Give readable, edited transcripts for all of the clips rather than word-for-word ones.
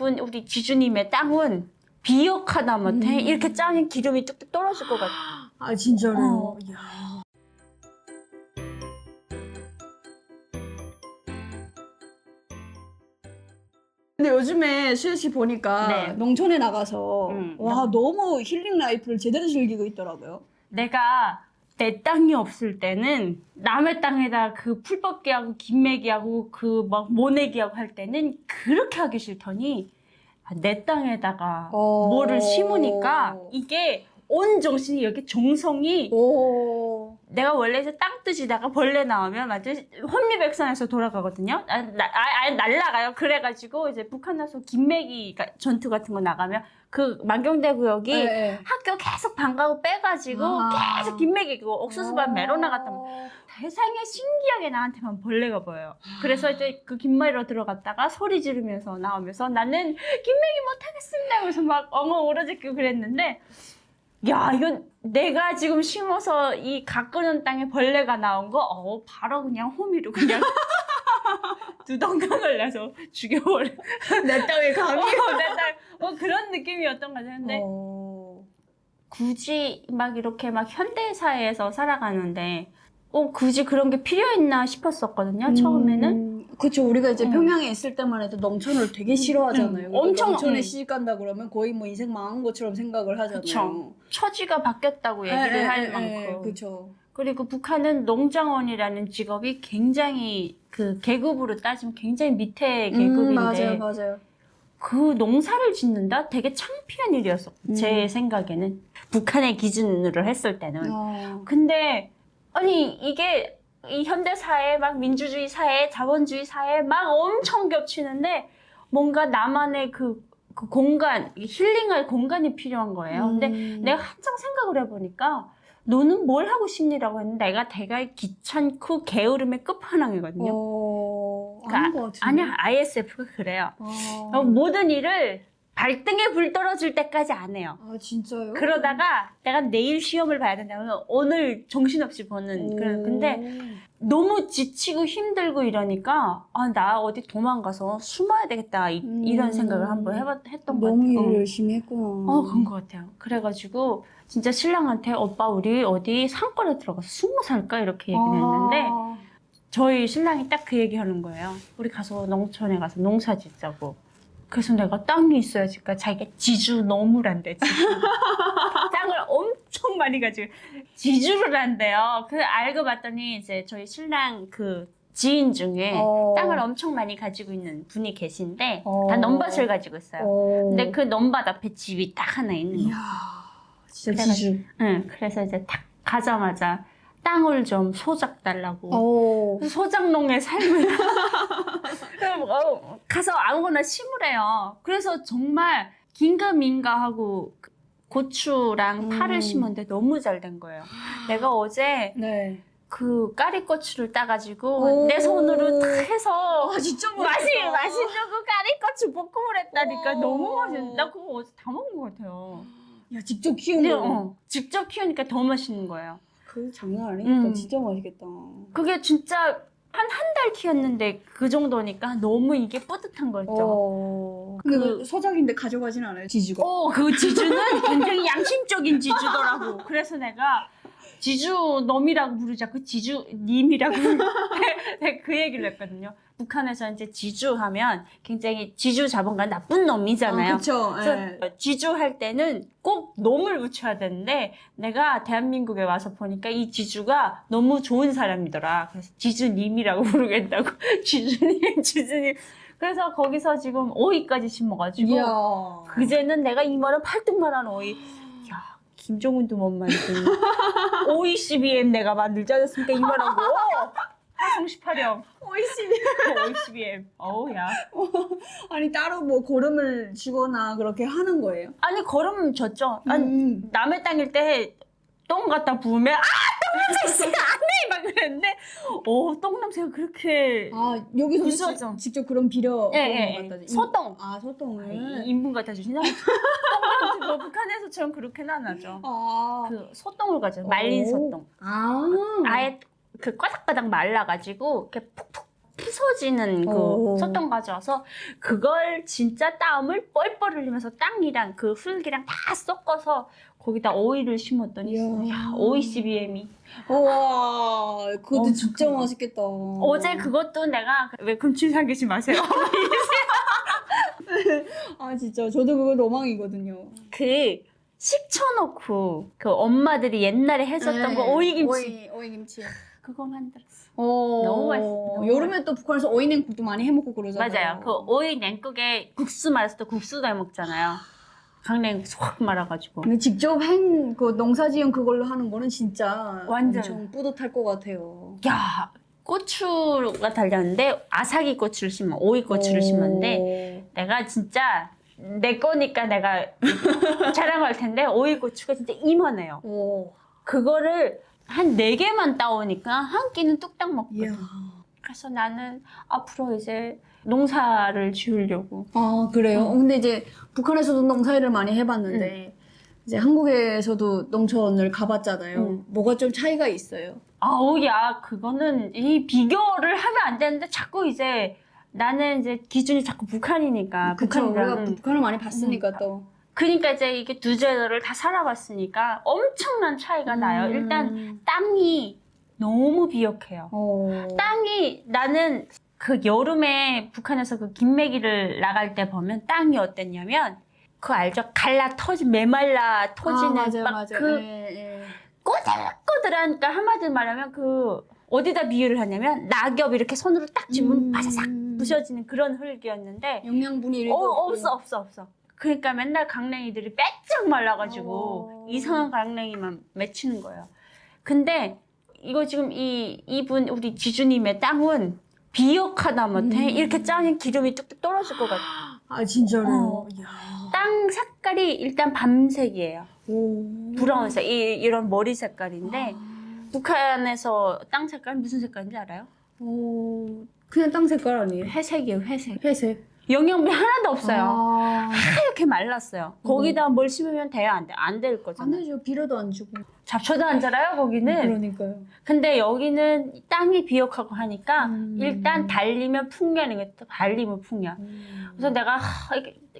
우리 지주님의 땅은 비옥하다 못해 이렇게 짜면 기름이 뚝뚝 떨어질 것 같아. 아 진짜로요? 이야. 근데 요즘에 수현 씨 보니까 네. 농촌에 나가서 와 너무 힐링 라이프를 제대로 즐기고 있더라고요. 내가 내 땅이 없을 때는 남의 땅에다 그 풀벗기하고 김매기하고 그 막 모내기하고 할 때는 그렇게 하기 싫더니 내 땅에다가 뭐를 심으니까 이게 온 정신이 이렇게 정성이 내가 원래 이제 땅 뜨지다가 벌레 나오면 완전 혼미백산에서 돌아가거든요. 날라가요. 그래가지고 이제 북한 나서 김매기 전투 같은 거 나가면 그 만경대 구역이 네. 학교 계속 방과후 빼가지고 계속 김매기 그 옥수수밭 메로 나갔다면 세상에 신기하게 나한테만 벌레가 보여요. 그래서 이제 그 김매로 들어갔다가 소리 지르면서 나오면서 나는 김매기 못하겠습니다. 그래서 막 엉엉 울어짖고 그랬는데 야, 이건 내가 지금 심어서 이 가꾸는 땅에 벌레가 나온 거, 바로 그냥 호미로 그냥 두덩강을 내서 죽여버려. 내 땅에 감히. 내 땅, 그런 느낌이었던 거죠. 근데 굳이 막 이렇게 막 현대사회에서 살아가는데, 굳이 그런 게 필요했나 싶었었거든요, 처음에는. 그쵸. 우리가 이제 평양에 있을 때만 해도 농촌을 되게 싫어하잖아요. 엄청, 농촌에 시집 간다 그러면 거의 뭐 인생 망한 것처럼 생각을 하잖아요. 그쵸. 처지가 바뀌었다고 얘기를 할 만큼. 그쵸. 그리고 북한은 농장원이라는 직업이 굉장히 그 계급으로 따지면 굉장히 밑에 계급인데 맞아요. 그 농사를 짓는다? 되게 창피한 일이었어. 제 생각에는. 북한의 기준으로 했을 때는. 근데 아니 이게 이 현대사회 막 민주주의 사회, 자본주의 사회 막 엄청 겹치는데 뭔가 나만의 그 공간, 힐링할 공간이 필요한 거예요. 근데 내가 한참 생각을 해보니까 너는 뭘 하고 싶니라고 했는데 내가 되게 귀찮고 게으름의 끝판왕이거든요. 아닌 것 같은데. 아니야, ISF가 그래요. 모든 일을 발등에 불 떨어질 때까지 안 해요. 아 진짜요? 그러다가 내가 내일 시험을 봐야 된다면 오늘 정신없이 보는 그런. 근데 너무 지치고 힘들고 이러니까 나 어디 도망가서 숨어야 되겠다 이런 생각을 한번 했던 것 같아요. 너무 일을 열심히 했구나. 그런 것 같아요. 그래가지고 진짜 신랑한테 오빠 우리 어디 산골에 들어가서 숨어 살까 이렇게 얘기를 했는데 저희 신랑이 딱 그 얘기하는 거예요. 우리 가서 농촌에 가서 농사 짓자고. 그래서 내가 땅이 있어야지. 그러니까 자기가 지주 너무란대. 땅을 엄청 많이 가지고 지주를 한대요. 그 알고 봤더니 이제 저희 신랑 그 지인 중에 땅을 엄청 많이 가지고 있는 분이 계신데 다 넘밭을 가지고 있어요. 근데 그 넘밭 앞에 집이 딱 하나 있는 거예요. 이야, 진짜 지주. 그래서 이제 딱 가자마자 땅을 좀 소작 달라고. 소작농의 삶을 가서 아무거나 심으래요. 그래서 정말 긴가민가 하고 고추랑 파를 심었는데 너무 잘 된 거예요. 내가 어제 그 까리고추를 따가지고 내 손으로 탁 해서 진짜 맛있는 그 까리고추 볶음을 했다니까 너무 맛있는데 나 그거 어제 다 먹은 것 같아요. 야 직접 키운 거. 직접 키우니까 더 맛있는 거예요. 그 장난 아니겠다. 진짜 맛있겠다. 그게 진짜 한 달 키웠는데 그 정도니까 너무 이게 뿌듯한 거였죠. 근데 그 소작인데 가져가진 않아요, 지주가? 그 지주는 굉장히 양심적인 지주더라고. 그래서 내가 지주놈이라고 부르자. 그 지주님이라고 그 얘기를 했거든요. 북한에서 이제 지주하면 굉장히 지주 자본가 나쁜 놈이잖아요. 그쵸. 그래서 지주할 때는 꼭 놈을 붙여야 되는데 내가 대한민국에 와서 보니까 이 지주가 너무 좋은 사람이더라. 그래서 지주님이라고 부르겠다고. 지주님. 그래서 거기서 지금 오이까지 심어가지고 이야. 그제는 내가 이만한 팔뚝만한 오이. 야, 김정은도 못 만든 오이 CBM 내가 만들지 않았습니까? 이만한 거. 화성 18형. OECBM. 야. 아니 따로 뭐 고름을 주거나 그렇게 하는 거예요? 아니 걸음 줬죠. 아니, 남의 땅일 때 똥 갖다 부으면 똥냄새 안돼 막 그랬는데 똥 냄새가 그렇게 여기서 구수하죠. 직접 그런 비료 소똥. 소똥을 인분 갖다 주시나? 뭐 북한에서처럼 그렇게는 안 하죠. 그 소똥을 가져 말린 소똥. 아예 그 바닥바닥 말라가지고 이렇게 푹푹 부서지는 그 소똥 가져와서 그걸 진짜 땀을 뻘뻘 흘리면서 땅이랑 그 흙이랑 다 섞어서 거기다 오이를 심었더니 야, 오이 CBM이 와, 그것도 진짜 큰 거. 맛있겠다. 어제 그것도 내가 왜 금치 삼기지 마세요. 아, 진짜 저도 그거 로망이거든요. 그 식초 넣고 그 엄마들이 옛날에 해줬던 거 오이김치 오이김치. 그거 만들었어. 오, 너무 맛있어. 너무 여름에 또 북한에서 오이 냉국도 많이 해먹고 그러잖아요. 맞아요. 그 오이 냉국에 국수 말아서 또 국수도 해 먹잖아요. 강냉 쏙 말아가지고. 근데 직접 한 그 농사지은 그걸로 하는 거는 진짜 완전. 엄청 뿌듯할 것 같아요. 야 고추가 달렸는데 아삭이 고추를 오이 고추를 심었는데 내가 진짜 내 거니까 내가 자랑할 텐데 오이 고추가 진짜 이만해요. 오. 그거를 한 4개만 따오니까 한 끼는 뚝딱 먹거든. 이야. 그래서 나는 앞으로 이제 농사를 지으려고. 아, 그래요? 근데 이제 북한에서도 농사일을 많이 해봤는데 이제 한국에서도 농촌을 가봤잖아요. 뭐가 좀 차이가 있어요? 아우, 야, 그거는 이 비교를 하면 안 되는데 자꾸 이제 나는 이제 기준이 자꾸 북한이니까. 그쵸, 우리가 북한이랑. 북한을 많이 봤으니까 또. 그러니까 이제 이게 두 제도를 다 살아봤으니까 엄청난 차이가 나요. 일단 땅이 너무 비옥해요. 땅이 나는 그 여름에 북한에서 그 김매기를 나갈 때 보면 땅이 어땠냐면 그거 알죠? 갈라 터진 메말라 터지는 맞아요, 막 맞아요. 그 예. 꼬들꼬들한 그러니까 한마디로 말하면 그 어디다 비유를 하냐면 낙엽 이렇게 손으로 딱 쥐면 바사삭 부셔지는 그런 흙이었는데 영양분이 이렇게 없고. 없어. 그러니까 맨날 강냉이들이 빼짝 말라가지고 이상한 강냉이만 맺히는 거예요. 근데 이거 지금 이분 우리 지주님의 땅은 비옥하다 못해 이렇게 짜면 기름이 뚝뚝 떨어질 것 같아. 아, 진짜로요? 땅 색깔이 일단 밤색이에요. 브라운색 이런 머리 색깔인데 북한에서 땅 색깔 무슨 색깔인지 알아요? 그냥 땅 색깔 아니에요? 회색이에요. 회색. 회색. 영양분이 하나도 없어요. 아, 하얗게 말랐어요. 거기다 뭘 심으면 돼요? 안 돼? 안 될 안 거잖아요. 되죠. 비료도 안 주고. 잡초도 안 자라요, 거기는. 그러니까요. 근데 여기는 땅이 비옥하고 하니까 일단 달리면 풍년이겠다. 달리면 풍년. 그래서 내가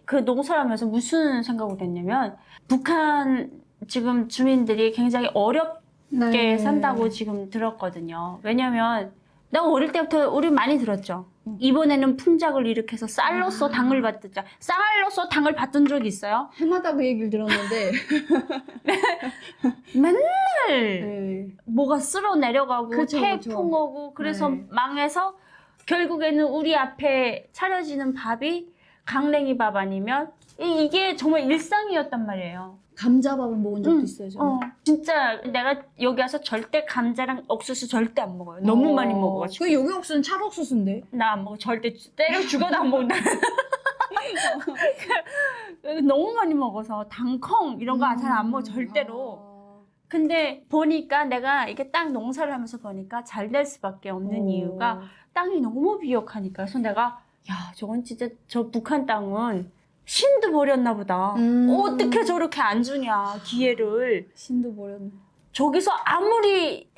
그 농사를 하면서 무슨 생각을 했냐면 북한 지금 주민들이 굉장히 어렵게 산다고 지금 들었거든요. 왜냐면 나 어릴 때부터 우리 많이 들었죠. 이번에는 풍작을 일으켜서 쌀로서 당을 받자. 쌀로서 당을 받던 적이 있어요? 해마다 그 얘기를 들었는데. 맨날 네. 뭐가 쓸어 내려가고 그쵸, 태풍 그쵸. 오고 그래서 네. 망해서 결국에는 우리 앞에 차려지는 밥이 강냉이 밥 아니면 이게 정말 일상이었단 말이에요. 감자밥을 먹은 적도 있어요, 저는. 진짜 내가 여기 와서 절대 감자랑 옥수수 절대 안 먹어요. 너무 많이 먹어가지고. 그 여기 옥수수는 찰옥수수인데. 나 안 먹어. 절대 때려 죽어도 안 먹는다. 너무 많이 먹어서 당콩 이런 거 잘 안 먹어 절대로. 근데 보니까 내가 이게 땅 농사를 하면서 보니까 잘 될 수밖에 없는 이유가 땅이 너무 비옥하니까. 그래서 내가 야 저건 진짜 저 북한 땅은 신도 버렸나 보다. 어떻게 저렇게 안 주냐 기회를. 신도 버렸네. 저기서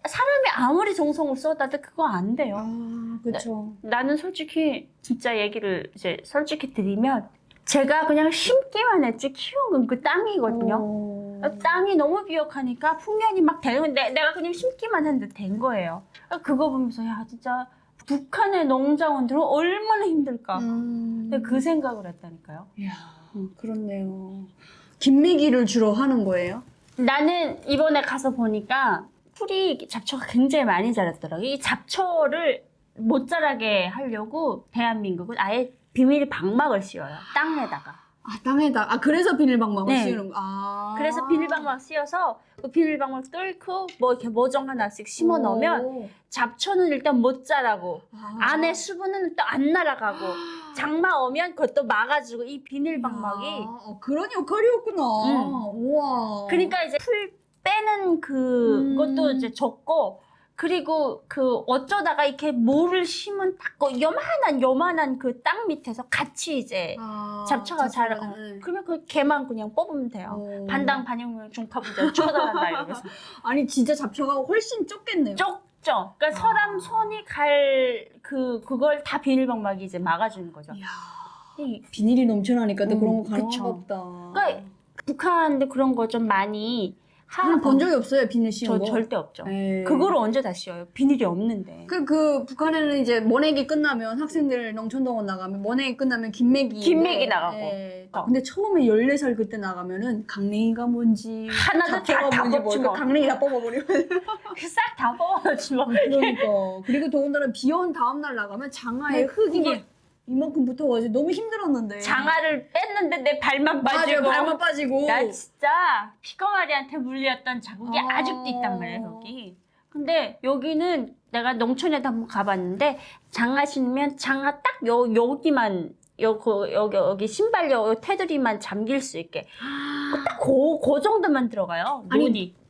사람이 아무리 정성을 쏟아도 그거 안 돼요. 아, 그쵸. 나는 솔직히 진짜 얘기를 이제 솔직히 드리면 제가 그냥 심기만 했지 키운 건 그 땅이거든요. 땅이 너무 비옥하니까 풍년이 막 되는데 내가 그냥 심기만 했는데 된 거예요. 그거 보면서 야 진짜 북한의 농장원들은 얼마나 힘들까. 근데 그 생각을 했다니까요. 이야, 그렇네요. 김미기를 주로 하는 거예요? 나는 이번에 가서 보니까 풀이 잡초가 굉장히 많이 자랐더라고요. 이 잡초를 못 자라게 하려고 대한민국은 아예 비닐 방막을 씌워요. 땅에다가. 아, 땅에다. 아, 그래서 비닐방망을 네. 씌우는 거. 아. 그래서 비닐방막 씌워서 그 비닐방막 뚫고 뭐 이렇게 모종 하나씩 심어 넣으면 잡초는 일단 못 자라고 안에 수분은 또 안 날아가고 장마 오면 그것도 막아주고 이 비닐방막이 그런 역할이었구나. 우와. 그러니까 이제 풀 빼는 그것도 이제 적고 그리고 그 어쩌다가 이렇게 모를 심은 딱 요만한 그 땅 밑에서 같이 이제 잡초가 자라. 그러면 그 개만 그냥 뽑으면 돼요. 반당 반영명 중파부자 쳐다간다 이러면서. 아니 진짜 잡초가 훨씬 적겠네요. 좁죠. 그러니까 사람 손이 갈 그걸 다 비닐방막이 이제 막아주는 거죠. 이야, 이- 비닐이 넘쳐나니까 또 그런 거 그쵸. 가능한가 보다. 그러니까 북한도 그런 거 좀 많이 저는 본 적이 없어요, 비닐 씌운 저 거. 절대 없죠. 네. 그거를 언제 다 씌워요? 비닐이 없는데. 그 북한에는 이제 모내기 끝나면 학생들 농촌동원 나가면 모내기 끝나면 김매기. 김매기 나가고. 근데 처음에 14살 그때 나가면 강냉이가 뭔지 하나도 자포가 다 뭔지 뽑지 모르고 뭐. 강냉이 다 뽑아버리고. 싹 다 뽑아놓지 뭐. 그러니까. 그리고 더군다나 비 온 다음 날 나가면 장화에 흙이 이만큼 붙어가지고 너무 힘들었는데. 장화를 뺐는데 내 발만 맞아요, 빠지고. 발만 빠지고. 나 진짜 피꺼마리한테 물렸던 자국이 아. 아직도 있단 말이에요, 여기. 근데 여기는 내가 농촌에도 한번 가봤는데 장화 신으면 장화 딱 여기만 여기 신발 요 테두리만 잠길 수 있게 딱 그 정도만 들어가요. 아니, 논이.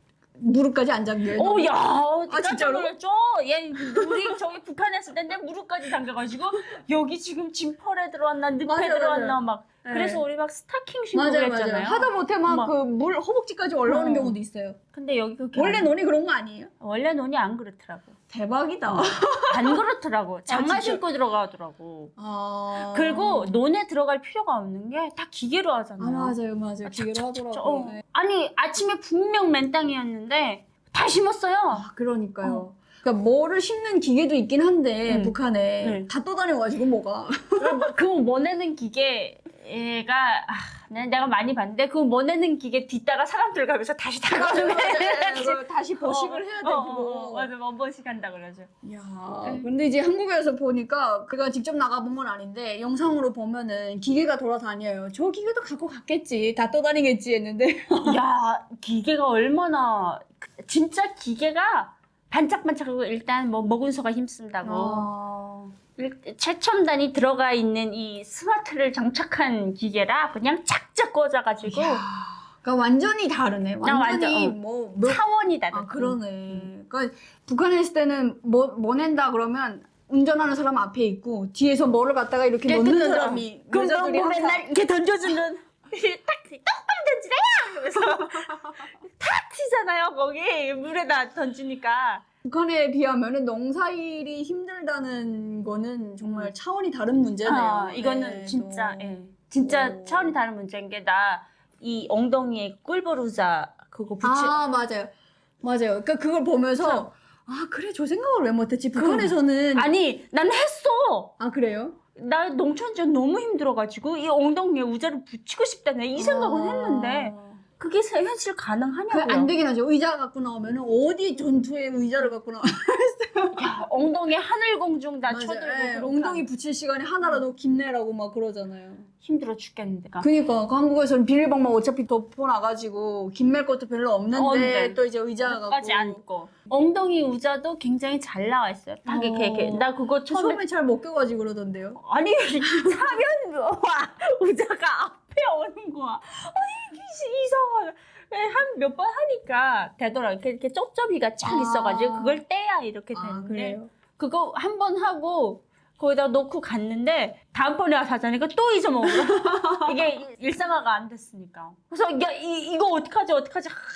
무릎까지 안 잠겨요. 오, 야, 아, 진짜로? 놀랐죠? 얘, 우리 저기 북한에 있을 때 내 무릎까지 잠겨가지고 여기 지금 짐펄에 들어왔나 늪에 맞아요, 들어왔나 맞아요. 막 네. 그래서 우리 막 스타킹 신고 맞아요, 그랬잖아요. 맞아요. 하다 못해 막 막. 그 물 허벅지까지 올라오는 어. 경우도 있어요. 근데 여기 그렇게 원래 안- 논이 그런 거 아니에요? 원래 논이 안 그렇더라고. 대박이다. 안 그렇더라고. 장화 진짜? 신고 들어가더라고. 아. 그리고 논에 들어갈 필요가 없는 게 다 기계로 하잖아요. 맞아요, 맞아요. 기계로 하더라고요. 네. 아니 아침에 분명 맨땅이었는데 다 심었어요. 아, 그러니까요. 그러니까 뭐를 심는 기계도 있긴 한데 북한에 네. 다 떠다녀가지고 뭐가. 그거 모내는 기계가 내가 많이 봤는데 그거 모내는 기계 뒤따라 사람들 가면서 다시 다가오네. 그걸 다시 버식을 해야 되고. 맞아, 원번씩 한다 그러죠. 이야, 근데 이제 한국에서 보니까 그가 직접 나가본 건 아닌데 영상으로 보면은 기계가 돌아다녀요. 저 기계도 갖고 갔겠지. 다 떠다니겠지 했는데. 야, 기계가 얼마나 진짜 기계가 반짝반짝하고 일단 뭐 먹은소가 힘쓴다고 아. 최첨단이 들어가 있는 이 스마트를 장착한 기계라 그냥 착착 꽂아가지고 그러니까 완전히 다르네. 완전히 완전, 뭐 차원이 다르다. 아, 그러네. 그러니까 북한에 있을 때는 뭐 낸다 그러면 운전하는 사람 앞에 있고 뒤에서 뭐를 갖다가 이렇게 넣는 사람이 그럼 여자들이 뭐 항상 맨날 이렇게 던져주는 똑바로 던지래 그러면서 탁 튀잖아요 거기 물에다 던지니까. 북한에 비하면은 농사일이 힘들다는 거는 정말 차원이 다른 문제네요. 이거는 네, 진짜 또. 진짜 오. 차원이 다른 문제인 게 나 이 엉덩이에 꿀보루자 그거 붙이 아, 맞아요. 맞아요. 그러니까 그걸 보면서 아, 그래. 저 생각을 왜 못했지? 북한에서는 아니 난 했어. 아, 그래요? 나 농촌전 너무 힘들어가지고 이 엉덩이에 의자를 붙이고 싶다네 이 생각은 했는데 그게 현실 가능하냐고요. 안 되긴 하죠. 의자 갖고 나오면은 어디 전투에 의자를 갖고 나와. 야, 엉덩이에 하늘공중 다 맞아요. 쳐들고 예, 그렇게 엉덩이 하면 붙일 시간이 하나라도 김내라고 막 그러잖아요. 힘들어 죽겠는데. 그니까 그 한국에서는 비닐방막 어차피 덮어놔가지고 김멜 것도 별로 없는데 네. 또 이제 의자 갖고 까지 안고 엉덩이 의자도 굉장히 잘 나와 있어요. 딱 이렇게 나 그거 처음에 처음에 잘 못 껴가지고 그러던데요. 아니 사면 와 의자가 앞에 오는 거야. 아니 이상하다. 한 몇 번 하니까 되더라. 이렇게 쩝쩝이가 쫙 있어가지고 그걸 떼야 이렇게 아, 되는데 그래요? 그거 한 번 하고 거기다 놓고 갔는데 다음번에 와서 하자니까 또 잊어먹어. 이게 일상화가 안 됐으니까. 그래서 야 이거 어떡하지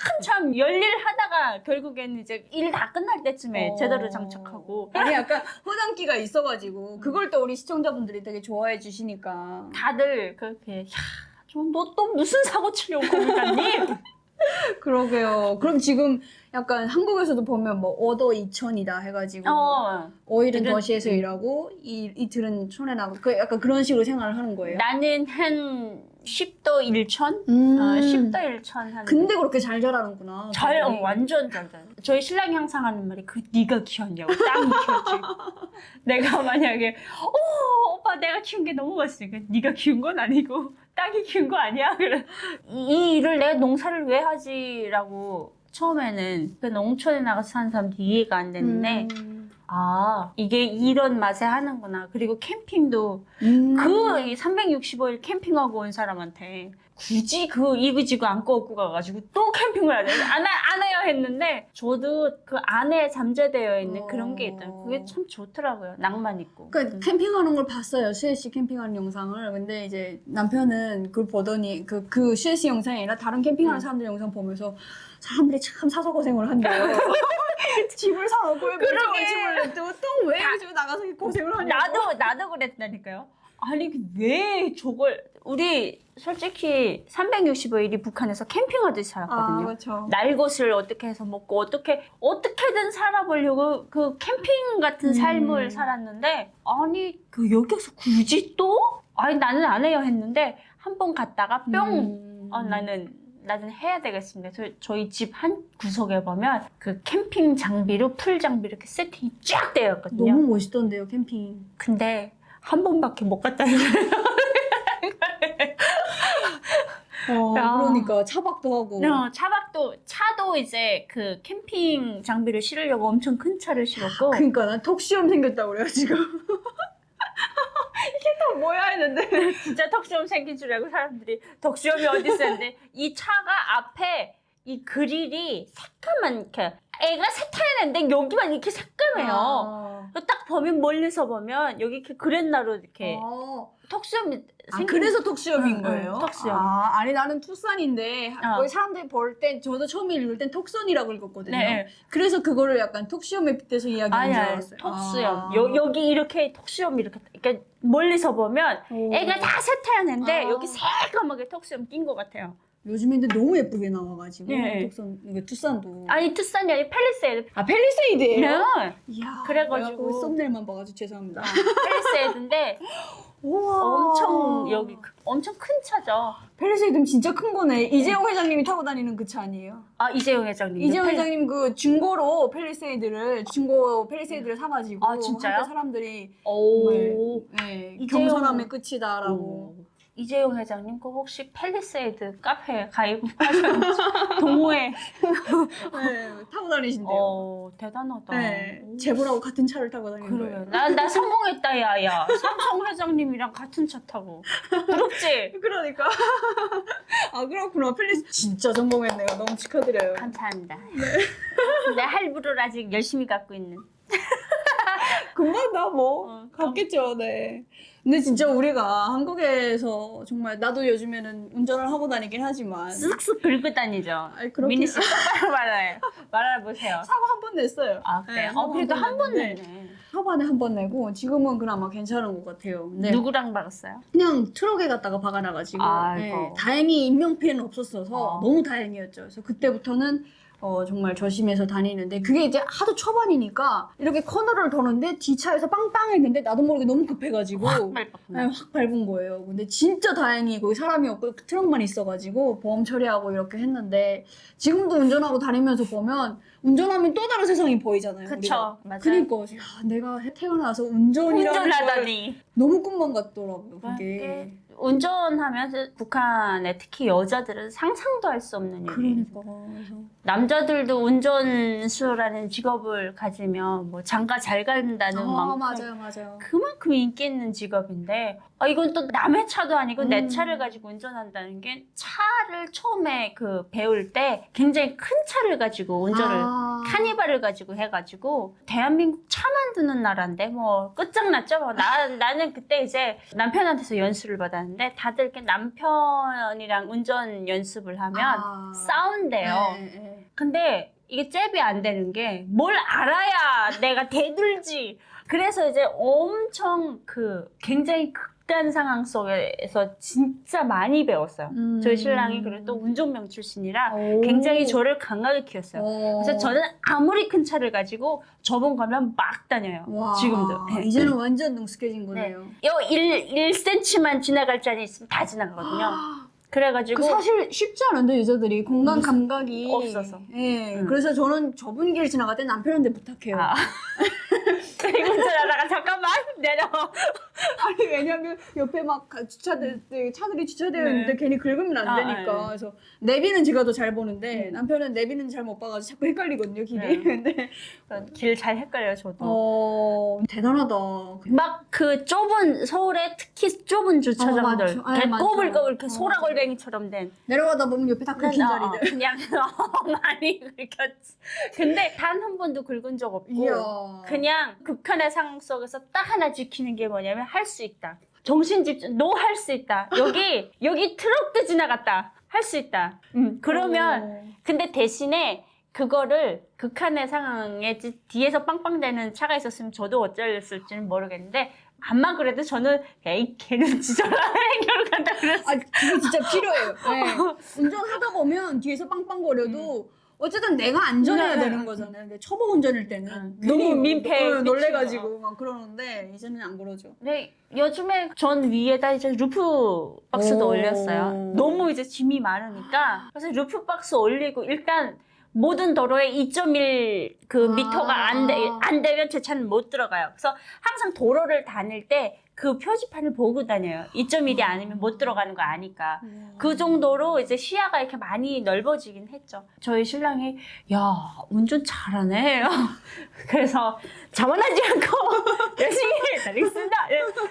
한참 열일 하다가 결국에는 이제 일 다 끝날 때쯤에 제대로 장착하고 아니 약간 허당기가 있어가지고 그걸 또 우리 시청자분들이 되게 좋아해 주시니까. 다들 그렇게 너 또 무슨 사고 치려고 거기 갔니? 그러게요. 그럼 지금 약간 한국에서도 보면 뭐 어도 이천이다 해가지고 5일은 이런- 도시에서 일하고 이틀은 촌에 나고 그 약간 그런 식으로 생활을 하는 거예요. 나는 한 10도 1천? 10도 1천 하는 근데 그렇게 잘 자라는구나. 잘, 그분이. 완전 잘 자요. 저희 신랑이 항상 하는 말이 네가 키웠냐고. 땅이 키웠지. 내가 만약에 오빠 내가 키운 게 너무 맛있으니까 네가 키운 건 아니고 땅이 키운 거 아니야? 그래. 이 일을 내가 농사를 왜 하지라고 처음에는 그 농촌에 나가서 사는 사람도 이해가 안 됐는데 이게 이런 맛에 하는구나. 그리고 캠핑도 그 365일 캠핑하고 온 사람한테 굳이 이거지고 안고 얻고 가가지고 또 캠핑을 해야 돼. 안 해야 했는데 저도 그 안에 잠재되어 있는 그런 게 있다. 그게 참 좋더라고요. 낭만 있고. 그러니까 캠핑하는 걸 봤어요. 슈에씨 캠핑하는 영상을. 근데 이제 남편은 그걸 보더니 그 슈에씨 영상이 아니라 다른 캠핑하는 사람들 영상 보면서 사람들이 참 사서 고생을 한대요. 집을 사놓고 왜 멀쩡한 그러게. 집을 냅두고 또왜 집에 나가서 고생을 하냐고. 나도 그랬다니까요. 아니 왜 저걸 우리 솔직히 365일이 북한에서 캠핑하듯이 살았거든요. 그렇죠. 날 것을 어떻게 해서 먹고 어떻게든 살아보려고 그 캠핑 같은 삶을 살았는데 아니 그 여기서 굳이 또? 아니 나는 안 해요 했는데 한 번 갔다가 뿅 나는 해야 되겠습니다. 저희 집 한 구석에 보면 그 캠핑 장비로 풀 장비 이렇게 세팅이 쫙 되어 있거든요. 너무 멋있던데요, 캠핑. 근데 한 번밖에 못 갔다는 거예요. 야. 그러니까 차박도 하고. 차도 이제 그 캠핑 장비를 실으려고 엄청 큰 차를 실었고. 그러니까 난 턱시험 생겼다고 그래요 지금. 이게 또 뭐야 했는데. 진짜 턱시험 생긴 줄 알고 사람들이 턱시험이 어디 있었는데 이 차가 앞에 이 그릴이 새까만 이렇게 애가 세타야되는데 여기만 이렇게 새까매요. 딱 보면 멀리서 보면 여기 이렇게 그랜나로 이렇게 턱시험이 그래서 턱시험인 응, 거예요? 턱시험. 아니 나는 투싼인데 거의 사람들이 볼 땐 저도 처음에 읽을 땐 턱선이라고 읽었거든요. 네. 그래서 그거를 약간 턱시험에 빗대서 이야기하는 줄 아니 알았어요. 턱수염 여기 이렇게 턱수염 이렇게 멀리서 보면 애가 다 세타야되는데 여기 새까맣게 턱수염 낀 것 같아요. 요즘에 근데 너무 예쁘게 나와가지고 네. 턱선 이거 투싼도. 아니 투싼이 아니라 팰리세이드. 팰리세이드예요? 네. 이야. 그래가지고. 내가 그 썸네일만 봐가지고 죄송합니다. 팰리세이드인데 우와. 엄청 큰 차죠. 팰리세이드는 진짜 큰 거네. 이재용 회장님이 타고 다니는 그 차 아니에요? 아 이재용 회장님. 이재용 회장님 그 중고 팰리세이드를 사가지고 아, 진짜요? 한때 사람들이 오. 네, 이재용- 겸손함의 끝이다라고. 이재용 회장님 그 혹시 팰리세이드 카페 가입하셨는지 동호회. 네, 타고 다니신대요. 대단하다. 네, 제보라고 같은 차를 타고 다니는 그래. 거예요. 나 성공했다 야야. 삼성 회장님이랑 같은 차 타고. 부럽지? 그러니까. 아 그렇구나. 팰리세이드 진짜 성공했네요. 너무 축하드려요. 감사합니다. 내 할부를 아직 열심히 갖고 있는. 금방 다 뭐 갔겠죠. 네. 근데 진짜 우리가 한국에서 정말 나도 요즘에는 운전을 하고 다니긴 하지만 쓱쓱 긁고 다니죠. 아니, 그렇게- 미니 씨 똑바로 말해보세요. 사고 한 번 냈어요. 아 그래? 네, 사고 그래도 한 번 냈는데 내네. 초반에 한 번 내고 지금은 그나마 괜찮은 것 같아요. 네. 누구랑 박았어요? 그냥 트럭에 갔다가 박아놔가지고 아이고. 다행히 인명피해는 없었어서 어. 너무 다행이었죠. 그래서 그때부터는 정말 조심해서 다니는데 그게 이제 하도 초반이니까 이렇게 코너를 도는데 뒷차에서 빵빵 했는데 나도 모르게 너무 급해가지고 밟았구나. 확 밟은 거예요. 근데 진짜 다행히 거기 사람이 없고 트럭만 있어가지고 보험 처리하고 이렇게 했는데 지금도 운전하고 다니면서 보면 운전하면 또 다른 세상이 보이잖아요. 그쵸. 우리가. 맞아요. 그러니까 야, 내가 태어나서 운전이라는 걸 운전하다니. 너무 꿈만 같더라고요. 그게. 운전하면서 북한에 특히 여자들은 상상도 할 수 없는 일이에요. 그러니까. 그래서 남자들도 운전수라는 직업을 가지면 뭐 장가 잘 간다는 만큼 맞아요. 그만큼 인기 있는 직업인데 이건 또 남의 차도 아니고 내 음. 차를 가지고 운전한다는 게 차를 처음에 그 배울 때 굉장히 큰 차를 가지고 운전을 카니발을 가지고 해가지고 대한민국 차 만드는 나라인데 뭐 끝장났죠. 뭐 나는 그때 이제 남편한테서 연수를 받았는데 다들 이렇게 남편이랑 운전 연습을 하면 싸운대요. 네. 근데 이게 잽이 안 되는 게 뭘 알아야 내가 대들지. 그래서 이제 엄청 굉장히 극단 상황 속에서 진짜 많이 배웠어요. 저희 신랑이 그리고 또 운전병 출신이라 굉장히 저를 강하게 키웠어요. 그래서 저는 아무리 큰 차를 가지고 좁은 거면 막 다녀요. 와, 지금도. 네. 이제는 완전 능숙해진 거네요. 요 1cm만 지나갈 자리 있으면 다 지나가거든요. 그래가지고 그 사실 쉽지 않은데 여자들이 공간 감각이 없어서. 예. 그래서 저는 좁은 길 지나갈 때 남편한테 부탁해요. 그리고 운전하다가 잠깐만 내려. 아니 왜냐면 옆에 막 차들이 주차되어 네. 있는데 괜히 긁으면 안 되니까. 네. 그래서 내비는 제가 더 잘 보는데 남편은 내비는 잘 못 봐가지고 자꾸 헷갈리거든요 길이. 근데 길 잘 헷갈려요 저도. 대단하다. 막 그 좁은 서울의 특히 좁은 주차장들 맞죠. 네, 맞죠. 꼬불꼬불 이렇게 소라골뱅이처럼 된 내려가다 보면 옆에 다 긁힌 자리들. 그냥 많이 긁혔지. 근데 단 한 번도 긁은 적 없고 이야. 그냥 극한의 상황 속에서 딱 하나 지키는 게 뭐냐면 할 수 있다. 정신 집중. 너 할 수 있다. 여기 트럭도 지나갔다. 할 수 있다. 그러면 근데 대신에 그거를 극한의 상황에 뒤에서 빵빵대는 차가 있었으면 저도 어쩌렸을지는 모르겠는데 암만 그래도 저는 에이 걔는 진짜 해결 간다 그랬어. 아, 그게 진짜 필요해요. 네. 운전하다 보면 뒤에서 빵빵거려도 어쨌든 내가 안전해야 되는 거잖아요. 근데 초보 운전일 때는 너무 민폐에 놀래가지고 막 그러는데 이제는 안 그러죠. 네, 요즘에 전 위에다 이제 루프 박스도 오. 올렸어요. 너무 이제 짐이 많으니까. 그래서 루프 박스 올리고 일단 모든 도로에 2.1 그 미터가 안 되면 제 차는 못 들어가요. 그래서 항상 도로를 다닐 때 그 표지판을 보고 다녀요. 2.1이 아니면 못 들어가는 거 아니까. 그 정도로 이제 시야가 이렇게 많이 넓어지긴 했죠. 저희 신랑이 야 운전 잘하네. 그래서 자만하지 않고 열심히 다니겠습니다.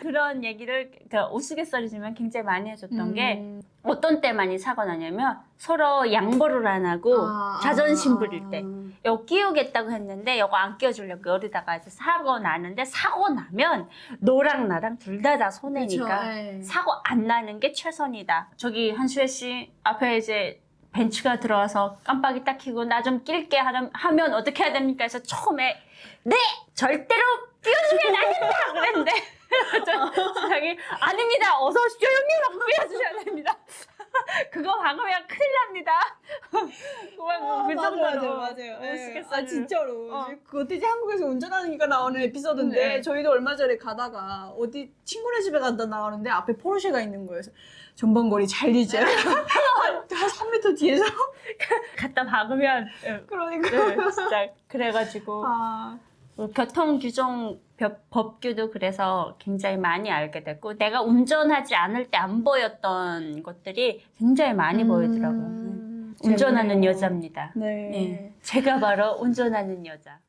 그런 얘기를 그러니까 우스갯소리지만 굉장히 많이 해줬던 게 어떤 때 많이 사고 나냐면 서로 양보를 안 하고 자존심 부릴 때 이거 끼우겠다고 했는데 이거 안 끼워주려고 여기다가 이제 사고 나는데 사고 나면 너랑 나랑 둘 다 손해니까 그쵸, 사고 안 나는 게 최선이다. 저기 한수혜 씨 앞에 이제 벤츠가 들어와서 깜빡이 딱 켜고 나 좀 낄게 하면 어떻게 해야 됩니까? 해서 처음에 네! 절대로 끼워주면 안 된다! 그랬는데 신랑이 아닙니다. 어서 오십시오 형님 하고 끼워주셔야 됩니다. 그거 박으면 큰일 납니다. 그 정도로 맞아요. 우스갯소리를. 아 진짜로. 어. 그것도 이제 한국에서 운전하니까 나오는 에피소드인데 네. 저희도 얼마 전에 가다가 어디 친구네 집에 갔다 나오는데 앞에 포르쉐가 있는 거예요. 그래서 전방거리 잘리죠. 한 3m 뒤에서. 갖다 박으면 그러니까. 네, 진짜 그래가지고 아. 교통 규정 법규도 그래서 굉장히 많이 알게 됐고 내가 운전하지 않을 때 안 보였던 것들이 굉장히 많이 보이더라고요. 운전하는 여자입니다. 네. 네. 제가 바로 운전하는 여자.